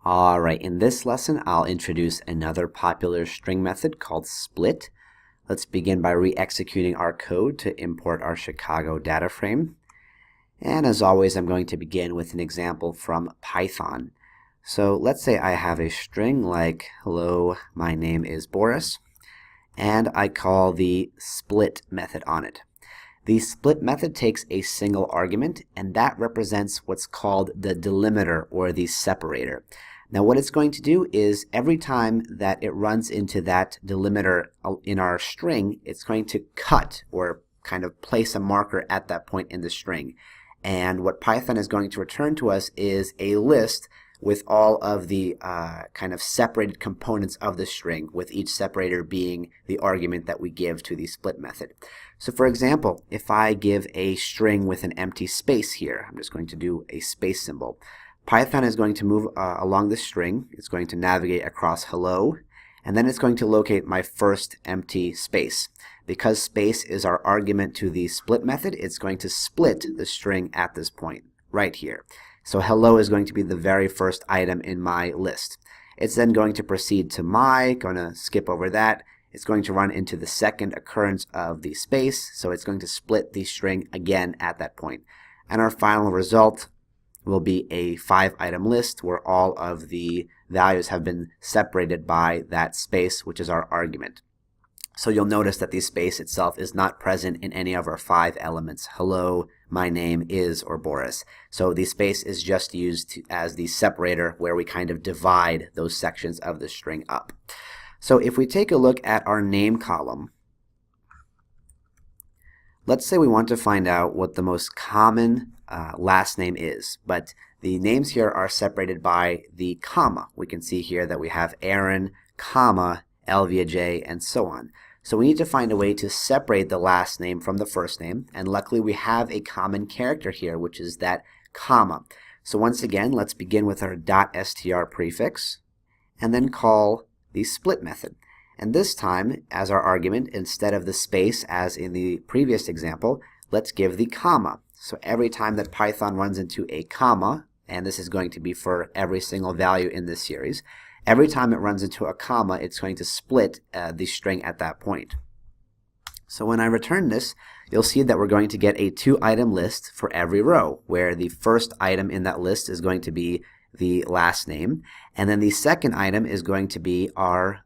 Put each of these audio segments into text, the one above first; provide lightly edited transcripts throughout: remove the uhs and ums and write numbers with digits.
Alright, in this lesson I'll introduce another popular string method called split. Let's begin by re-executing our code to import our Chicago data frame. And as always, I'm going to begin with an example from Python. So let's say I have a string like, hello, my name is Boris, and I call the split method on it. The split method takes a single argument, and that represents what's called the delimiter or the separator. Now what it's going to do is every time that it runs into that delimiter in our string, it's going to cut or kind of place a marker at that point in the string. And what Python is going to return to us is a list with all of the kind of separated components of the string, with each separator being the argument that we give to the split method. So for example, if I give a string with an empty space here, I'm just going to do a space symbol. Python is going to move along the string. It's going to navigate across hello, and then it's going to locate my first empty space. Because space is our argument to the split method, it's going to split the string at this point, right here. So hello is going to be the very first item in my list. It's then going to proceed to going to skip over that. It's going to run into the second occurrence of the space, so it's going to split the string again at that point. And our final result will be a 5-item list where all of the values have been separated by that space, which is our argument. So you'll notice that the space itself is not present in any of our 5 elements. Hello, my name is, or Boris. So the space is just used as the separator where we kind of divide those sections of the string up. So if we take a look at our name column, let's say we want to find out what the most common last name is, but the names here are separated by the comma. We can see here that we have Aaron, comma, Elvia J, and so on. So we need to find a way to separate the last name from the first name, and luckily we have a common character here, which is that comma. So once again, let's begin with our .str prefix, and then call the split method. And this time, as our argument, instead of the space as in the previous example, let's give the comma. So every time that Python runs into a comma, and this is going to be for every single value in this series, every time it runs into a comma, it's going to split the string at that point. So when I return this, you'll see that we're going to get a 2-item list for every row, where the first item in that list is going to be the last name, and then the second item is going to be our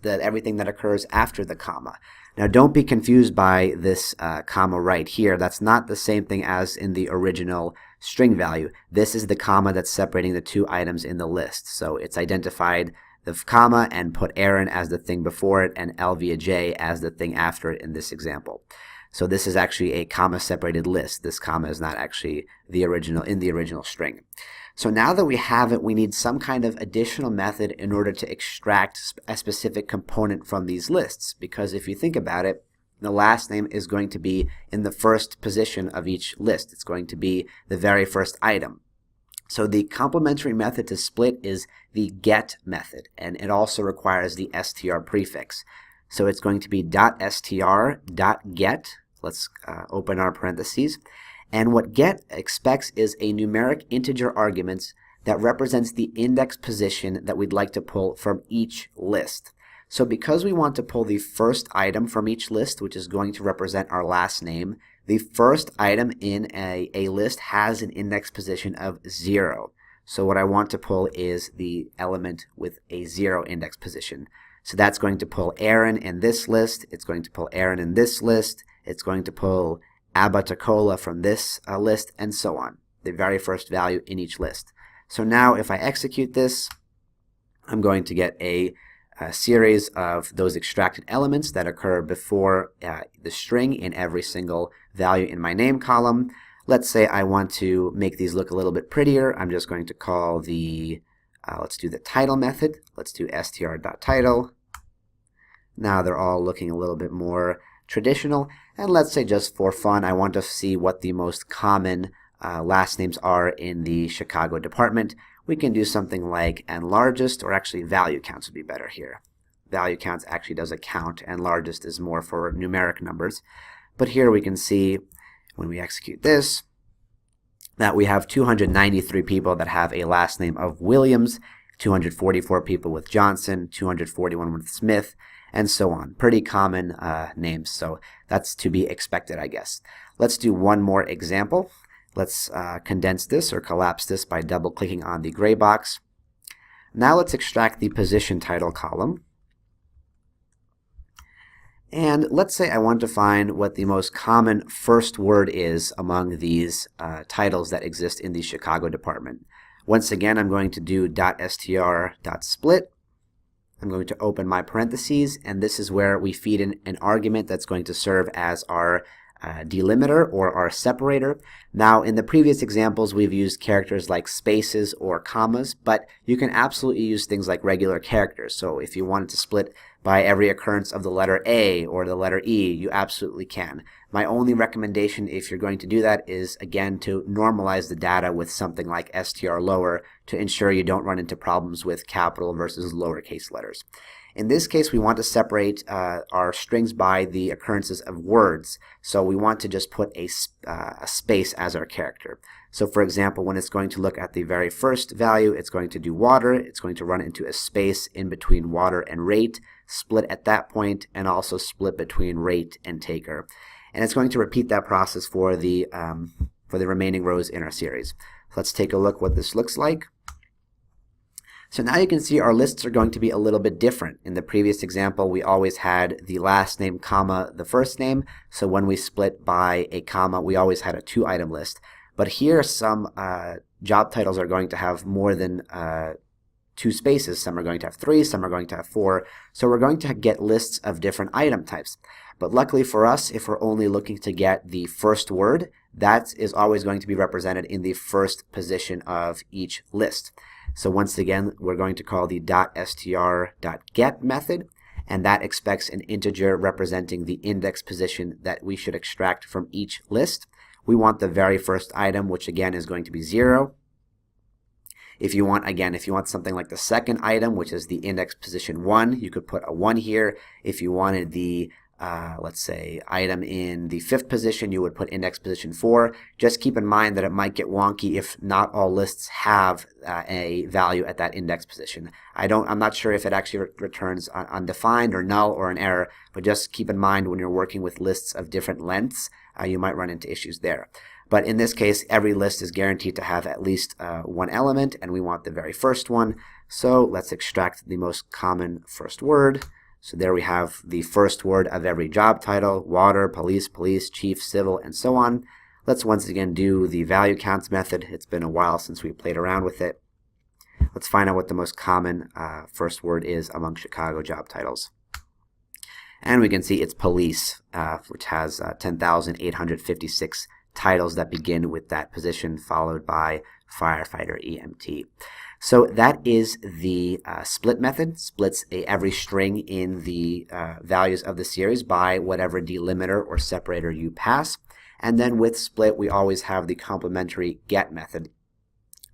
everything that occurs after the comma. Now don't be confused by this comma right here. That's not the same thing as in the original string value. This is the comma that's separating the 2 items in the list. So it's identified the comma and put Aaron as the thing before it and Elvia J as the thing after it in this example. So this is actually a comma separated list. This comma is not actually the original string. So now that we have it, we need some kind of additional method in order to extract a specific component from these lists. Because if you think about it, the last name is going to be in the first position of each list. It's going to be the very first item. So the complementary method to split is the get method, and it also requires the str prefix. So it's going to be .str.get. Let's open our parentheses. And what get expects is a numeric integer argument that represents the index position that we'd like to pull from each list. So because we want to pull the first item from each list, which is going to represent our last name, the first item in a list has an index position of 0. So what I want to pull is the element with a 0 index position. So that's going to pull Aaron in this list, it's going to pull Aaron in this list, it's going to pull Abatacola from this list, and so on, the very first value in each list. So now if I execute this, I'm going to get a series of those extracted elements that occur before the string in every single value in my name column. Let's say I want to make these look a little bit prettier. I'm just going to call the, let's do the title method. Let's do str.title. Now they're all looking a little bit more traditional, and let's say just for fun I want to see what the most common last names are in the Chicago department. We can do something like and largest, or actually value counts would be better here. Value counts actually does a count, and largest is more for numeric numbers. But here we can see when we execute this, that we have 293 people that have a last name of Williams, 244 people with Johnson, 241 with Smith, and so on. Pretty common names, so that's to be expected, I guess. Let's do one more example. Let's condense this or collapse this by double-clicking on the gray box. Now let's extract the position title column. And let's say I want to find what the most common first word is among these titles that exist in the Chicago department. Once again, I'm going to do .str.split. I'm going to open my parentheses, and this is where we feed in an argument that's going to serve as our delimiter or our separator. Now, in the previous examples, we've used characters like spaces or commas, but you can absolutely use things like regular characters. So if you wanted to split by every occurrence of the letter A or the letter E, you absolutely can. My only recommendation if you're going to do that is, again, to normalize the data with something like str lower to ensure you don't run into problems with capital versus lowercase letters. In this case, we want to separate our strings by the occurrences of words. So we want to just put a space as our character. So for example, when it's going to look at the very first value, it's going to do water. It's going to run into a space in between water and rate, split at that point, and also split between rate and taker. And it's going to repeat that process for the remaining rows in our series. So let's take a look what this looks like. So now you can see our lists are going to be a little bit different. In the previous example, we always had the last name, comma, the first name. So when we split by a comma, we always had a 2-item list. But here, some job titles are going to have more than 2 spaces. Some are going to have 3, some are going to have 4. So we're going to get lists of different item types. But luckily for us, if we're only looking to get the first word, that is always going to be represented in the first position of each list. So once again, we're going to call the .str.get method, and that expects an integer representing the index position that we should extract from each list. We want the very first item, which again is going to be 0. If you want something like the second item, which is the index position 1, you could put a 1 here. If you wanted the let's say item in the 5th position, you would put index position 4. Just keep in mind that it might get wonky if not all lists have a value at that index position. I'm not sure if it actually returns undefined or null or an error, but just keep in mind when you're working with lists of different lengths, you might run into issues there. But in this case, every list is guaranteed to have at least one element, and we want the very first one. So let's extract the most common first word. So there we have the first word of every job title: water, police, police, chief, civil, and so on. Let's once again do the value counts method. It's been a while since we played around with it. Let's find out what the most common first word is among Chicago job titles. And we can see it's police, which has 10,856 titles that begin with that position, followed by firefighter, EMT. So that is the split method. Splits every string in the values of the series by whatever delimiter or separator you pass. And then with split, we always have the complementary get method.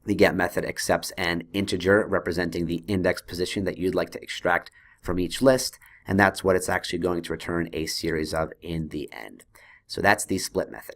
The get method accepts an integer representing the index position that you'd like to extract from each list, and that's what it's actually going to return a series of in the end. So that's the split method.